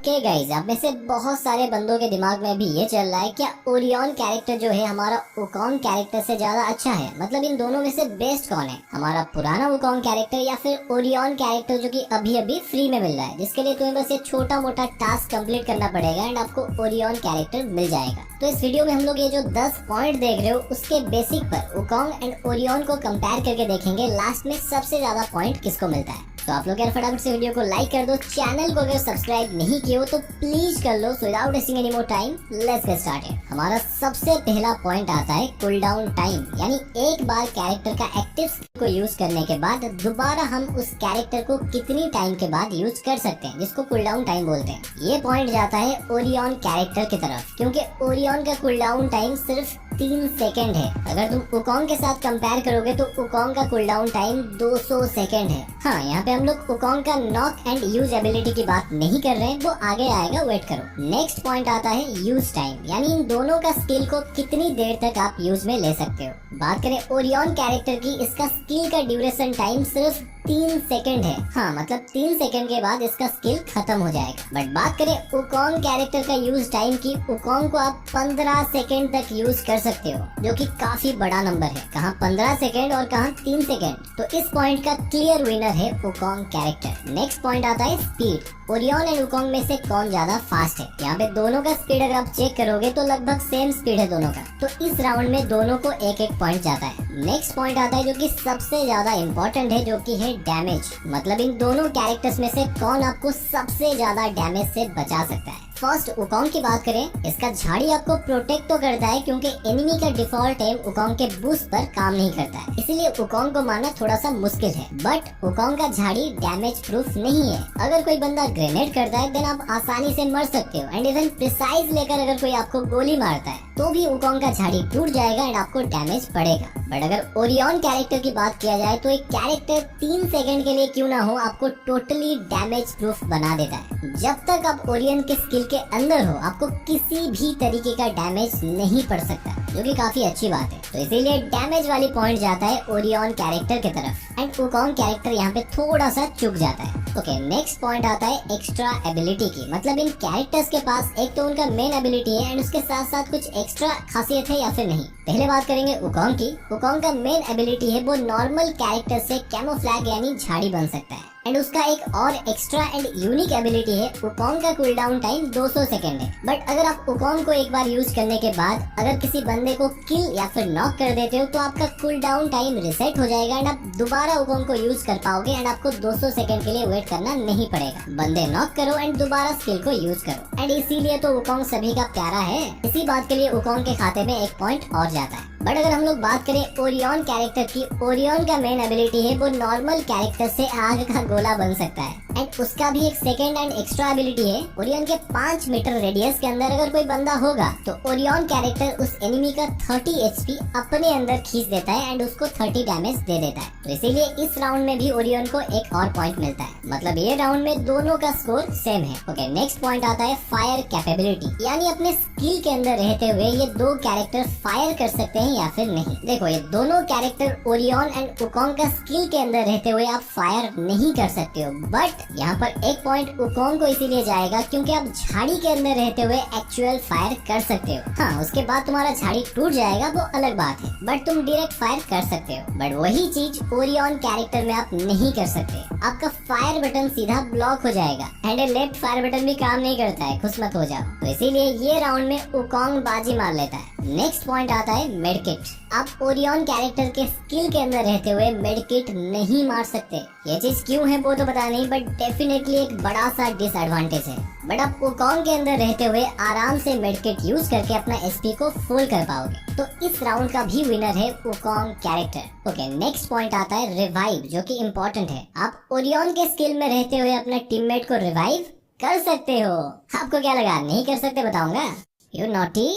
Guys, आप में से बहुत सारे बंदों के दिमाग में भी ये चल रहा है क्या ओरियन कैरेक्टर जो है हमारा वुकोंग कैरेक्टर से ज्यादा अच्छा है। मतलब इन दोनों में से बेस्ट कौन है, हमारा पुराना वुकोंग कैरेक्टर या फिर ओरियन कैरेक्टर जो कि अभी अभी फ्री में मिल रहा है, जिसके लिए तुम्हें बस ये छोटा मोटा टास्क कंप्लीट करना पड़ेगा एंड आपको ओरियन कैरेक्टर मिल जाएगा। तो इस वीडियो में हम लोग ये जो 10 पॉइंट देख रहे हो उसके बेसिक पर वुकोंग एंड ओरियन को कंपेयर करके देखेंगे लास्ट में सबसे ज्यादा पॉइंट किसको मिलता है। तो आप लोग यार फटाफट से वीडियो को लाइक कर दो, चैनल को अगर सब्सक्राइब नहीं किए हो तो प्लीज कर लो। So without wasting any more time let's get started. हमारा सबसे पहला पॉइंट आता है कूल डाउन टाइम, यानी एक बार कैरेक्टर का एक्टिव स्किल को यूज करने के बाद दोबारा हम उस कैरेक्टर को कितनी टाइम के बाद यूज कर सकते हैं, जिसको कूल डाउन टाइम बोलते हैं। ये पॉइंट जाता है ओरियन कैरेक्टर की तरफ, क्योंकि ओरियन का कूल डाउन टाइम सिर्फ 3 सेकंड है। अगर तुम वुकोंग के साथ कंपेयर करोगे तो वुकोंग का कूल डाउन टाइम 200 सेकंड है। हाँ, यहाँ पे हम लोग वुकोंग का नॉक एंड यूज एबिलिटी की बात नहीं कर रहे हैं, वो आगे आएगा, वेट करो। नेक्स्ट पॉइंट आता है यूज टाइम, यानी इन दोनों का स्किल को कितनी देर तक आप यूज में ले सकते हो। बात करें ओरियन कैरेक्टर की, इसका स्किल का ड्यूरेशन टाइम सिर्फ 3 सेकंड है। हाँ, मतलब 3 सेकंड के बाद इसका स्किल खत्म हो जाएगा। बट बात करें वुकोंग कैरेक्टर का यूज टाइम की, वुकोंग को आप 15 सेकंड तक यूज कर सकते हो, जो कि काफी बड़ा नंबर है। कहाँ 15 सेकंड और कहाँ 3 सेकंड। तो इस पॉइंट का क्लियर विनर है वुकोंग कैरेक्टर। नेक्स्ट पॉइंट आता है स्पीड। ओरियन एंड वुकोंग में से कौन ज्यादा फास्ट है। यहाँ पे दोनों का स्पीड अगर आप चेक करोगे तो लगभग सेम स्पीड है दोनों का। तो इस राउंड में दोनों को एक एक पॉइंट जाता है। नेक्स्ट पॉइंट आता है जो कि सबसे ज्यादा इम्पोर्टेंट है, जो कि है डैमेज। मतलब इन दोनों कैरेक्टर्स में से कौन आपको सबसे ज्यादा डैमेज से बचा सकता है। फर्स्ट वुकोंग की बात करें, इसका झाड़ी आपको प्रोटेक्ट तो करता है, क्योंकि एनिमी का डिफॉल्ट एम वुकोंग के बूस्ट पर काम नहीं करता है, इसीलिए वुकोंग को मारना थोड़ा सा मुश्किल है। बट वुकोंग का झाड़ी डैमेज प्रूफ नहीं है। अगर कोई बंदा ग्रेनेड करता है देन आप आसानी से मर सकते हो, एंड इवन प्रिसाइज लेकर अगर कोई आपको गोली मारता है तो भी वुकोंग का झाड़ी टूट जाएगा एंड आपको डैमेज पड़ेगा। बट अगर ओरियन कैरेक्टर की बात किया जाए तो एक कैरेक्टर 3 सेकंड के लिए क्यों ना हो, आपको टोटली डैमेज प्रूफ बना देता है। जब तक आप ओरियन के स्किल के अंदर हो, आपको किसी भी तरीके का डैमेज नहीं पड़ सकता, जो कि काफी अच्छी बात है। तो इसीलिए डैमेज वाली पॉइंट जाता है ओरियन कैरेक्टर की तरफ, एंड वुकोंग कैरेक्टर यहाँ पे थोड़ा सा चुक जाता है। ओके, नेक्स्ट पॉइंट आता है एक्स्ट्रा एबिलिटी की। मतलब इन कैरेक्टर्स के पास एक तो उनका मेन एबिलिटी है एंड उसके साथ साथ कुछ एक्स्ट्रा खासियत है या फिर नहीं। पहले बात करेंगे वुकोंग की। वुकोंग का मेन एबिलिटी है वो नॉर्मल कैरेक्टर से कैमोफ्लैग यानी झाड़ी बन सकता है, एंड उसका एक और एक्स्ट्रा एंड यूनिक एबिलिटी है वुकोंग का कूल डाउन टाइम 200 सेकंड है। बट अगर आप वुकोंग को एक बार यूज करने के बाद अगर किसी बंदे को किल या फिर नॉक कर देते हो तो आपका कूल डाउन टाइम रिसेट हो जाएगा एंड आप दोबारा वुकोंग को यूज कर पाओगे एंड आपको 200 सेकंड के लिए वेट करना नहीं पड़ेगा। बंदे नॉक करो एंड दोबारा स्किल को यूज करो, एंड इसीलिए तो वुकोंग सभी का प्यारा है। इसी बात के लिए वुकोंग के खाते में एक पॉइंट और जाता है। बट अगर हम लोग बात करें ओरियन कैरेक्टर की, ओरियन का मेन एबिलिटी है वो नॉर्मल कैरेक्टर से आग का गोला बन सकता है, एंड उसका भी एक सेकंड एंड एक्स्ट्रा एबिलिटी है। ओरियन के 5 मीटर रेडियस के अंदर अगर कोई बंदा होगा तो ओरियन कैरेक्टर उस एनिमी का 30 एचपी अपने अंदर खींच देता है एंड उसको 30 डैमेज दे देता है। तो इसीलिए इस राउंड में भी ओरियन को एक और पॉइंट मिलता है। मतलब ये राउंड में दोनों का स्कोर सेम है। ओके, नेक्स्ट पॉइंट आता है फायर कैपेबिलिटी, यानी अपने स्किल के अंदर रहते हुए ये दो कैरेक्टर फायर कर सकते हैं या फिर नहीं। देखो, ये दोनों कैरेक्टर ओरियन एंड वुकोंग का स्किल के अंदर रहते हुए आप फायर नहीं कर सकते हो। बट यहाँ पर एक पॉइंट वुकोंग को इसीलिए जाएगा क्योंकि आप झाड़ी के अंदर रहते हुए एक्चुअल फायर कर सकते हो। हाँ, उसके बाद तुम्हारा झाड़ी टूट जाएगा वो अलग बात है, बट तुम डायरेक्ट फायर कर सकते हो। बट वही चीज ओरियन कैरेक्टर में आप नहीं कर सकते। आपका फायर बटन सीधा ब्लॉक हो जाएगा एंड लेफ्ट फायर बटन भी काम नहीं करता है, खुश मत हो जाओ। तो इसीलिए ये राउंड में वुकोंग बाजी मार लेता है। नेक्स्ट पॉइंट आता है मेडकिट। आप ओरियन कैरेक्टर के स्किल के अंदर रहते हुए मेडकिट नहीं मार सकते। ये चीज क्यों है वो तो पता नहीं, बट डेफिनेटली एक बड़ा सा डिसएडवांटेज है। बट आप वुकोंग के अंदर रहते हुए आराम से मेडकिट यूज करके अपना एसपी को फुल कर पाओगे। तो इस राउंड का भी विनर है Wukong character. Okay, next point आता है रिवाइव, जो कि इम्पोर्टेंट है। आप ओरियन के स्किल में रहते हुए अपने टीममेट को रिवाइव कर सकते हो। आपको क्या लगा नहीं कर सकते, बताऊंगा। You naughty.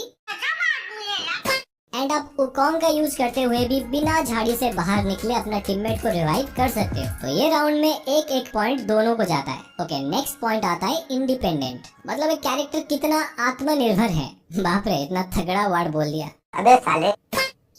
एंड आप वुकोंग का यूज करते हुए भी बिना झाड़ी से बाहर निकले अपना टीममेट को रिवाइव कर सकते हो। तो ये राउंड में एक एक पॉइंट दोनों को जाता है। ओके, नेक्स्ट पॉइंट आता है इंडिपेंडेंट। मतलब एक कैरेक्टर कितना आत्मनिर्भर है। बाप रे, इतना तगड़ा वर्ड बोल दिया। अबे साले।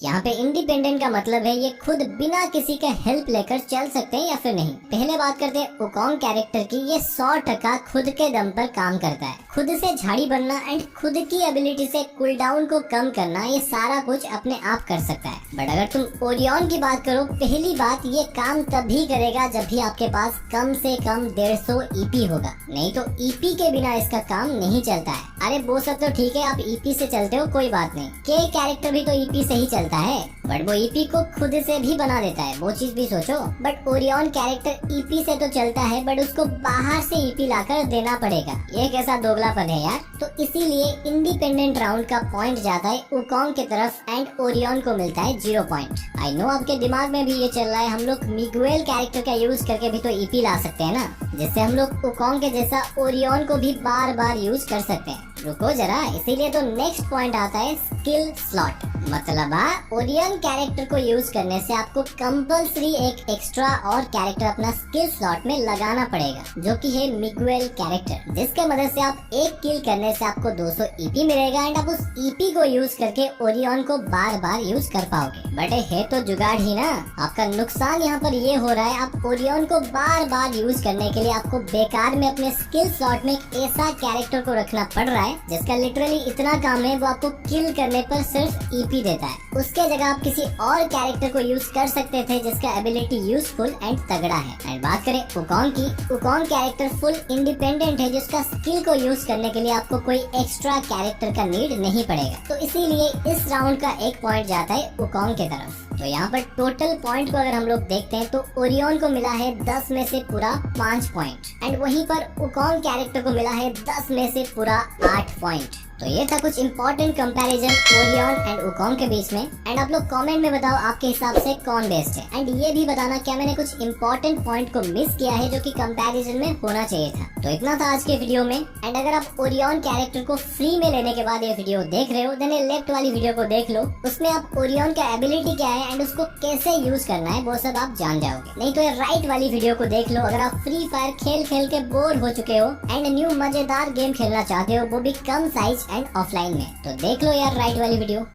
यहाँ पे इंडिपेंडेंट का मतलब है ये खुद बिना किसी का हेल्प लेकर चल सकते हैं या फिर नहीं। पहले बात करते हैं वुकोंग कैरेक्टर की। ये 100% खुद के दम पर काम करता है। खुद से झाड़ी बनना एंड खुद की एबिलिटी से कूलडाउन को कम करना, ये सारा कुछ अपने आप कर सकता है। बट अगर तुम ओरियन की बात करो, पहली बात ये काम तभी करेगा जब भी आपके पास कम से कम 150 ईपी होगा, नहीं तो ईपी के बिना इसका काम नहीं चलता है। अरे वो सब तो ठीक है, आप ईपी से चलते हो कोई बात नहीं, के कैरेक्टर भी तो ईपी से ही चलता है, बट वो ईपी को खुद से भी बना देता है, वो चीज भी सोचो। बट ओरियन कैरेक्टर ईपी से तो चलता है, बट उसको बाहर से ईपी लाकर देना पड़ेगा। ये कैसा दोगलापन है यार। तो इसीलिए इंडिपेंडेंट राउंड का पॉइंट जाता है वुकोंग की तरफ एंड ओरियन को मिलता है 0 पॉइंट। आई नो आपके दिमाग में भी ये चल रहा है हम लोग मिगुएल कैरेक्टर का यूज करके भी तो ईपी ला सकते हैं ना, जिससे हम लोग वुकोंग के जैसा ओरियन को भी बार बार यूज कर सकते हैं। रुको जरा, इसीलिए तो नेक्स्ट पॉइंट आता है स्किल स्लॉट। मतलब ओरियन कैरेक्टर को यूज करने से आपको कंपल्सरी एक एक्स्ट्रा और कैरेक्टर अपना स्किल स्लॉट में लगाना पड़ेगा, जो कि है मिगुएल कैरेक्टर, जिसके मदद से आप एक किल करने से आपको 200 ईपी मिलेगा एंड आप उस ईपी को यूज करके ओरियन को बार बार यूज कर पाओगे। बट है तो जुगाड़ ही ना। आपका नुकसान यहाँ पर ये हो रहा है, आप ओरियन को बार बार यूज करने के लिए आपको बेकार में अपने स्किल स्लॉट में एक ऐसा कैरेक्टर को रखना पड़ रहा है जिसका लिटरली इतना काम है वो आपको किल करने पर सिर्फ ईपी देता है। उसके जगह आप किसी और कैरेक्टर को यूज कर सकते थे जिसका एबिलिटी यूजफुल एंड तगड़ा है। एंड बात करें वुकोंग की, वुकोंग कैरेक्टर फुल इंडिपेंडेंट है, जिसका स्किल को यूज करने के लिए आपको कोई एक्स्ट्रा कैरेक्टर का नीड नहीं पड़ेगा। तो इसीलिए इस राउंड का एक पॉइंट जाता है वुकोंग की तरफ। तो यहाँ पर टोटल पॉइंट को अगर हम लोग देखते हैं तो ओरियन को मिला है 10 में से पूरा 5 पॉइंट एंड वहीं पर वुकोंग कैरेक्टर को मिला है 10 में से पूरा 8 पॉइंट। तो ये था कुछ important comparison Orion and Wukong के बीच में। एंड आप लोग कमेंट में बताओ आपके हिसाब से कौन बेस्ट है, एंड ये भी बताना क्या मैंने कुछ इंपॉर्टेंट पॉइंट को मिस किया है जो कि कंपैरिजन में होना चाहिए था। तो इतना था आज के वीडियो में। एंड अगर आप ओरियन कैरेक्टर को फ्री में लेने के बाद ये वीडियो देख रहे हो, देन लेफ्ट वाली वीडियो को देख लो, उसमें आप ओरियन का एबिलिटी क्या है एंड उसको कैसे यूज करना है वो सब आप जान जाओगे। नहीं तो ये राइट वाली वीडियो को देख लो अगर आप फ्री फायर खेल खेल के बोर हो चुके हो एंड न्यू मजेदार गेम खेलना चाहते हो, वो भी कम साइज एंड ऑफलाइन में। तो देख लो यार राइट वाली वीडियो।